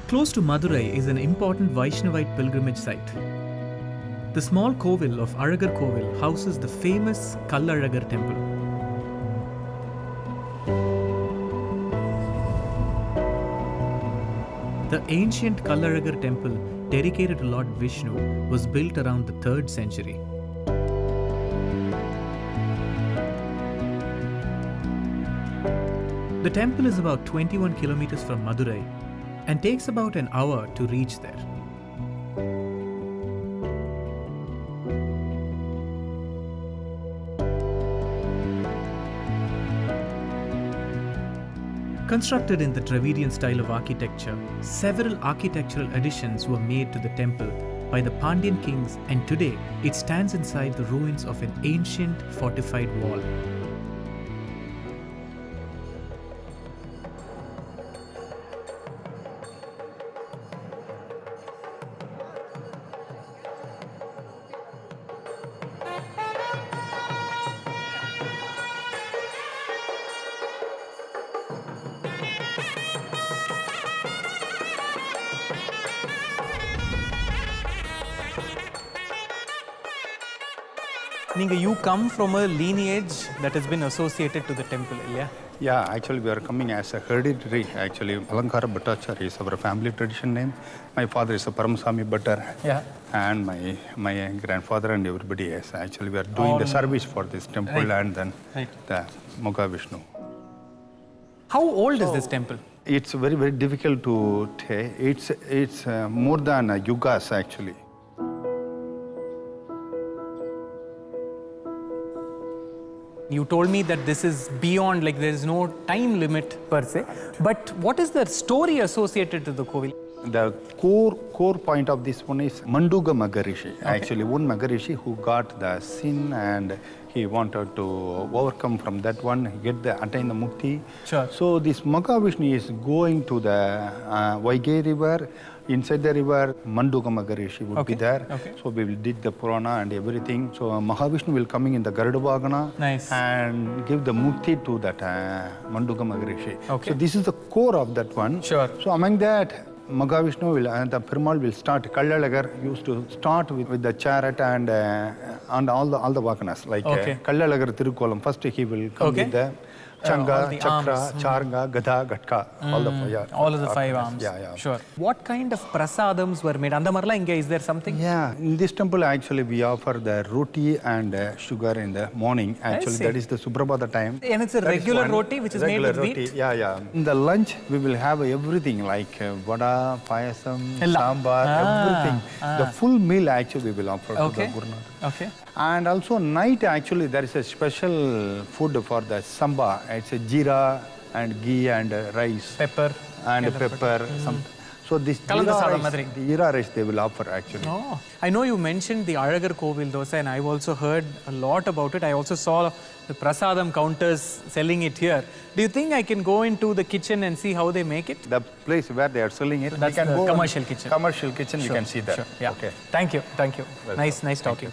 Close to Madurai is an important Vaishnavite pilgrimage site. The small Kovil of Alagar Kovil houses the famous Kallalagar temple. The ancient Kallalagar temple, dedicated to Lord Vishnu, was built around the 3rd century. The temple is about 21 kilometers from Madurai and takes about an hour to reach there. Constructed in the Dravidian style of architecture, several architectural additions were made to the temple by the Pandyan kings, and today it stands inside the ruins of an ancient fortified wall. You come from a lineage that has been associated to the temple, yeah? Yeah, actually we are coming as a hereditary. Actually, Alankara Bhattacharya is our family tradition name. My father is a Paramaswamy Bhattar. Yeah. And my grandfather and everybody is. Actually, we are doing the service for this temple and then the Mukha Vishnu. How old is this temple? It's very, very difficult to say. It's more than yugas actually. You told me that this is beyond, like there is no time limit per se. But what is the story associated to the Kovil? The core point of this one is Manduga Maharishi. Okay. Actually, one Maharishi who got the sin and he wanted to overcome from that one, attain the mukti. Sure. So this Mahavishnu is going to the Vaigai river. Inside the river, Manduga Maharishi would be there. Okay. So we will dig the Purana and everything. So Mahavishnu will coming in the Garuda Vagana and give the mukti to that Manduga Maharishi. Okay. So this is the core of that one. Sure. So among that, Mahavishnu will and the Perumal will start. Kallalagar used to start with the chariot and all the Vaganas. Like Kallalagar Tirukolam. First he will come with the Changa, Chakra, Charanga, Gada, Gatka, all of the 5 arms. Yeah. Sure. What kind of prasadams were made? Andamarla inge, is there something? Yeah, in this temple actually we offer the roti and sugar in the morning. Actually that is the Suprabhata time. And it's a regular roti which is made with wheat? Yeah. In the lunch we will have everything like vada, payasam, sambar, everything. The full meal actually we will offer to the Gurunath. Okay. And also night actually there is a special food for the samba. It's a jeera and ghee and rice. Pepper. And pepper. So this jeera rice they will offer actually. Oh, I know you mentioned the Alagar Kovil dosa and I've also heard a lot about it. I also saw the prasadam counters selling it here. Do you think I can go into the kitchen and see how they make it? The place where they are selling it, that's we can the go commercial kitchen. Commercial kitchen, you can see that. Sure. Yeah. Okay. Thank you. Welcome. Nice talking.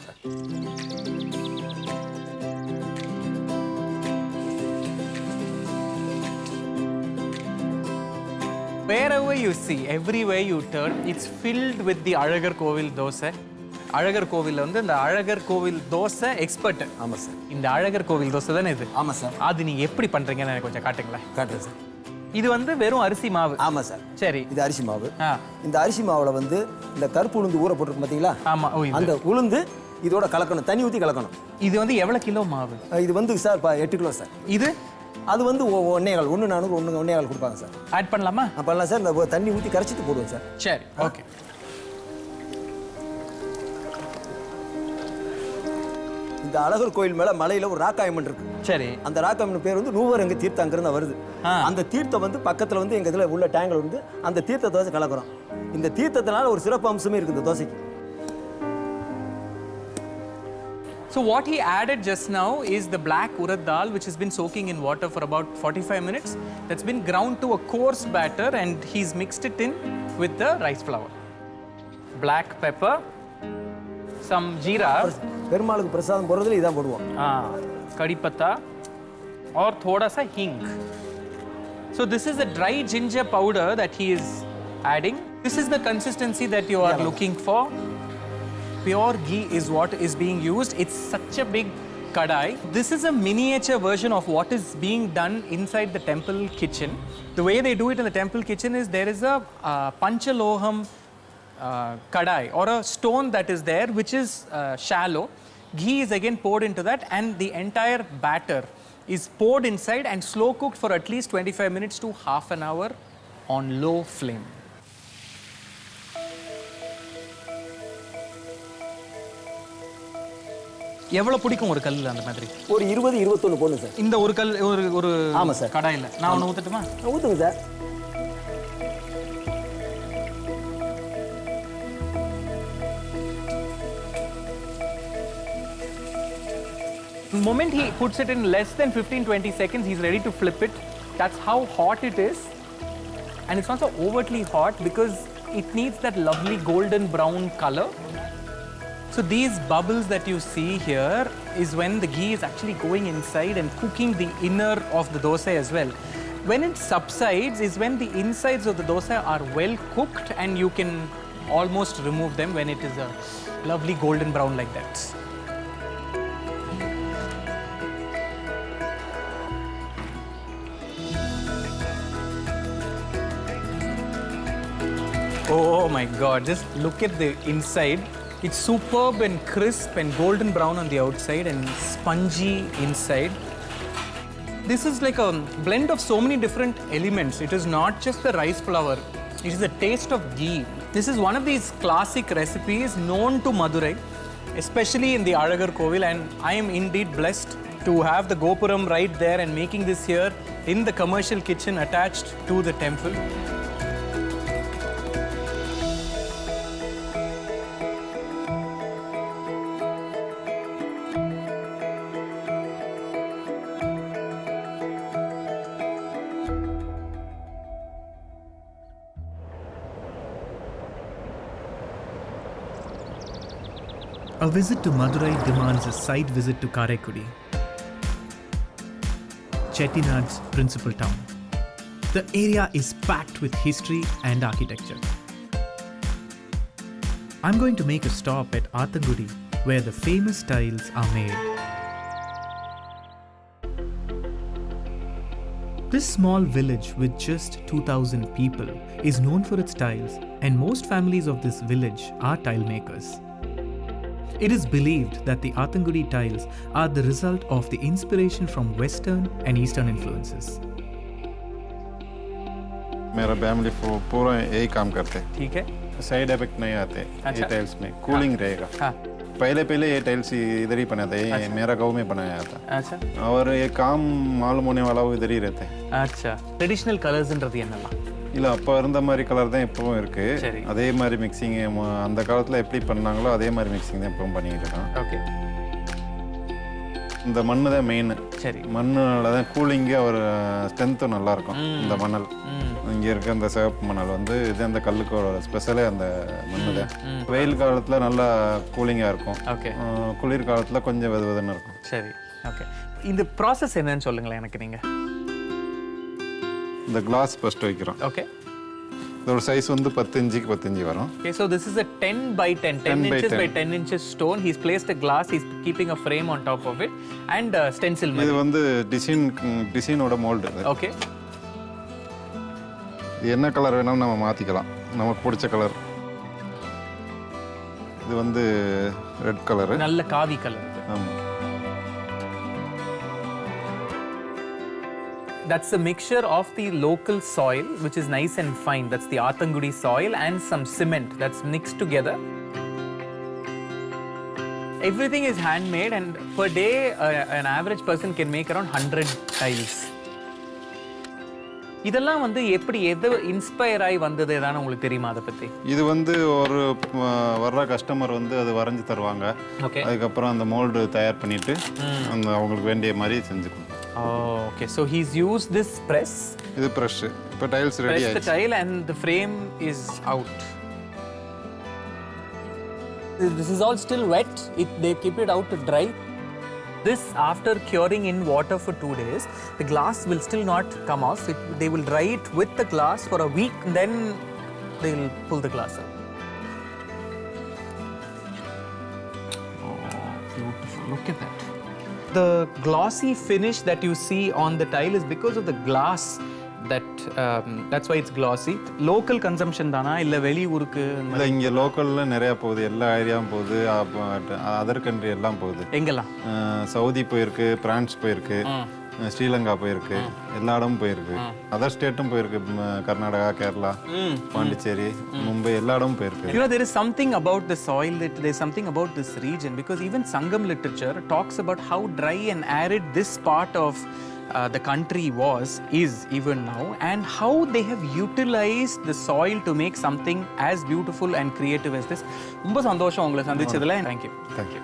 Wherever you see, everywhere you turn, it's filled with the Alagar Kovil dosa. Alagar Kovil வந்து இந்த Alagar Kovil dosa expert. ஆமா sir. இந்த Alagar Kovil dosa தானே இது? ஆமா sir. அது நீங்க எப்படி பண்றீங்கன்னு எனக்கு கொஞ்சம் காட்டுங்களேன். காட்டுறேன் சார். இது வந்து வெறும் அரிசி மாவு. ஆமா சார். சரி. இது அரிசி மாவு. இந்த அரிசி மாவுல வந்து இந்த கருப்பு உளுந்து ஊற போட்டுருக்கு பாத்தீங்களா? ஆமா. அந்த உளுந்து இதோட கலக்கணும். தண்ணி ஊத்தி கலக்கணும். இது வந்து எவ்வளவு கிலோ மாவு? இது வந்து சார் 8 கிலோ சார். இது அது வந்து 1.25 1.25 கொடுப்பாங்க சார். ஆட் பண்ணலாமா? பண்ணலாம் சார். இந்த தண்ணி ஊத்தி கரைச்சிட்டு போடுவோம் சார். சரி. ஓகே. இந்த அழகர் கோயில் மேல மலையில ஒரு ராக்காயம்மன் இருக்கு. சரி. அந்த ராக்காயம்மன் பேர் வந்து நூவரங்க தீர்த்தம் அங்கிருந்து வருது. அந்த தீர்த்தம் வந்து பக்கத்துல வந்து எங்க இதுல உள்ள டேங்க்ல வந்து அந்த தீர்த்தத்தை வச்சு கலக்குறோம். இந்த தீர்த்தத்தினால ஒரு சிறப்பு அம்சமே இருக்கு இந்த தோசைக்கு. So what he added just now is the black urad dal which has been soaking in water for about 45 minutes. That's been ground to a coarse batter and he's mixed it in with the rice flour. Black pepper, some jeera. பெருமாளுக்கு பிரசாதம் போடுறதுல இதான் போடுவோம். Kadi patta और थोड़ा सा hing. So this is a dry ginger powder that he is adding. This is the consistency that you are looking for. Pure ghee is what is being used. It's such a big kadai. This is a miniature version of what is being done inside the temple kitchen. The way they do it in the temple kitchen is there is a panchaloham kadai or a stone that is there which is shallow. Ghee is again poured into that and the entire batter is poured inside and slow cooked for at least 25 minutes to half an hour on low flame. எவ்வளவு பிடிக்கும் ஒரு கல்லுல அந்த மாதிரி? ஒரு 20 21 போடுங்க sir. இந்த ஒரு கல் ஒரு ஆமா சார். கடாயில நான் ஒன்னு ஊத்தட்டுமா? ஊத்துங்க sir. The moment he puts it in less than 15-20 seconds, he's ready to flip it. That's how hot it is. And it's not so overtly hot because it needs that lovely golden brown color. So these bubbles that you see here is when the ghee is actually going inside and cooking the inner of the dosa as well. When it subsides is when the insides of the dosa are well cooked and you can almost remove them when it is a lovely golden brown like that. Oh my God, just look at the inside. It's superb and crisp and golden brown on the outside and spongy inside. This is like a blend of so many different elements. It is not just the rice flour, it is the taste of ghee. This is one of these classic recipes known to Madurai, especially in the Alagar Kovil, and I am indeed blessed to have the Gopuram right there and making this here in the commercial kitchen attached to the temple. A visit to Madurai demands a site visit to Karaikudi, Chettinad's principal town. The area is packed with history and architecture. I'm going to make a stop at Athangudi, where the famous tiles are made. This small village with just 2,000 people is known for its tiles, and most families of this village are tile makers. It is believed that the Athangudi tiles are the result of the inspiration from Western and Eastern influences. मेरा family पूरा यही काम करते हैं। ठीक है। Side effect नहीं आते अच्छा। ये टाइल्स में कूलिंग रहेगा। हाँ। पहले ये टाइल्स इधर ही बनाता है। ये मेरा गांव में बनाया था। अच्छा। और ये काम मालूम होने वाला वो इधर ही रहते हैं। अच्छा। ट्रेडिशनल कलर्ஸ்ன்றது என்னலாம்? இல்ல அப்ப இருந்த மாதிரி கலர் தான் இப்பவும் இருக்கு. அதே மாதிரி மிக்சிங் அந்த காலத்துல எப்படி பண்ணாங்களோ அதே மாதிரி மிக்சிங் தான் இப்பவும் பண்ணிட்டு இருக்கோம். ஓகே. இந்த மண்ணு தான் மெயின். சரி. மண்ணுல தான் கூலிங் ஒரு ஸ்ட்ரென்த் நல்லா இருக்கும் இந்த மணல். இங்க இருக்க அந்த சிவப்பு மணல் வந்து இது அந்த கல்லுக்கு ஒரு ஸ்பெஷலே அந்த மண்ணு தான். வெயில் காலத்துல நல்லா கூலிங்கா இருக்கும். ஓகே. குளிர் காலத்துல கொஞ்சம் வெதுவெதுன்னு இருக்கும். சரி. ஓகே. இந்த process என்னன்னு சொல்லுங்களேன் எனக்கு நீங்க. இந்த கிளாஸ் ஃபர்ஸ்ட் வைக்கிறோம். ஓகே. இதோட சைஸ் வந்து 10 இன்ச்சுக்கு 10 இன்ச் வரும். Okay, so this is a 10 by 10, 10 inches by 10 inches stone. He's placed a glass, he's keeping a frame on top of it and stencil. இது வந்து டிசைனோட மோல்டு இது. ஓகே. இது என்ன கலர் வேணாலும் நம்ம மாத்திக்கலாம். நமக்கு பிடிச்ச கலர். இது வந்து ரெட் கலர். நல்ல காவி கலர். ஆமா. That's a mixture of the local soil, which is nice and fine. That's the Athangudi soil and some cement that's mixed together. Everything is handmade and per day an average person can make around 100 tiles. இதெல்லாம் வந்து எப்படி எது inspire ஆகி வந்தது ஏதான உங்களுக்கு தெரியுமா அதை பத்தி? இது வந்து ஒரு வர்ற கஸ்டமர் வந்து அது வரைஞ்சு தருவாங்க. ஓகே. அதுக்கப்புறம் அந்த மோல்டு தயார் பண்ணிட்டு அந்த அவங்களுக்கு வேண்டிய மாதிரி செஞ்சு கொடுப்போம். Oh, okay. So he's used this press. இது பிரஷ். இப்போ டைல்ஸ் ரெடி ஆயிடுச்சு. Press the tile and the frame is out. This is all still wet. They keep it out to dry. This, after curing in water for 2 days, the glass will still not come off. They will dry it with the glass for a week. Then they'll pull the glass out. Oh, beautiful. Look at that. The glossy finish that you see on the tile is because of the glass. That's why it's glossy. Local consumption தானா இல்ல வெளியூருக்கு? இல்லை இங்கே லோக்கலில் நிறையா போகுது, எல்லா ஏரியாவும் போகுது, அதர் கண்ட்ரி எல்லாம் போகுது. எங்கெல்லாம்? சவுதி போயிருக்கு, பிரான்ஸ் போயிருக்கு, ஸ்ரீலங்கா போயிருக்கு, எல்லா இடமும் போயிருக்கு. அதர் ஸ்டேட்டும் போயிருக்கு, கர்நாடகா, கேரளா, பாண்டிச்சேரி, மும்பை, எல்லா இடமும் போயிருக்கு. You know, there is something about the soil, there's something about this region, because even Sangam literature talks about how dry and arid this part of the country is even now, and how they have utilized the soil to make something as beautiful and creative as this. ரொம்ப சந்தோஷம் உங்களை சந்திச்சதுல. Thank you. Thank you.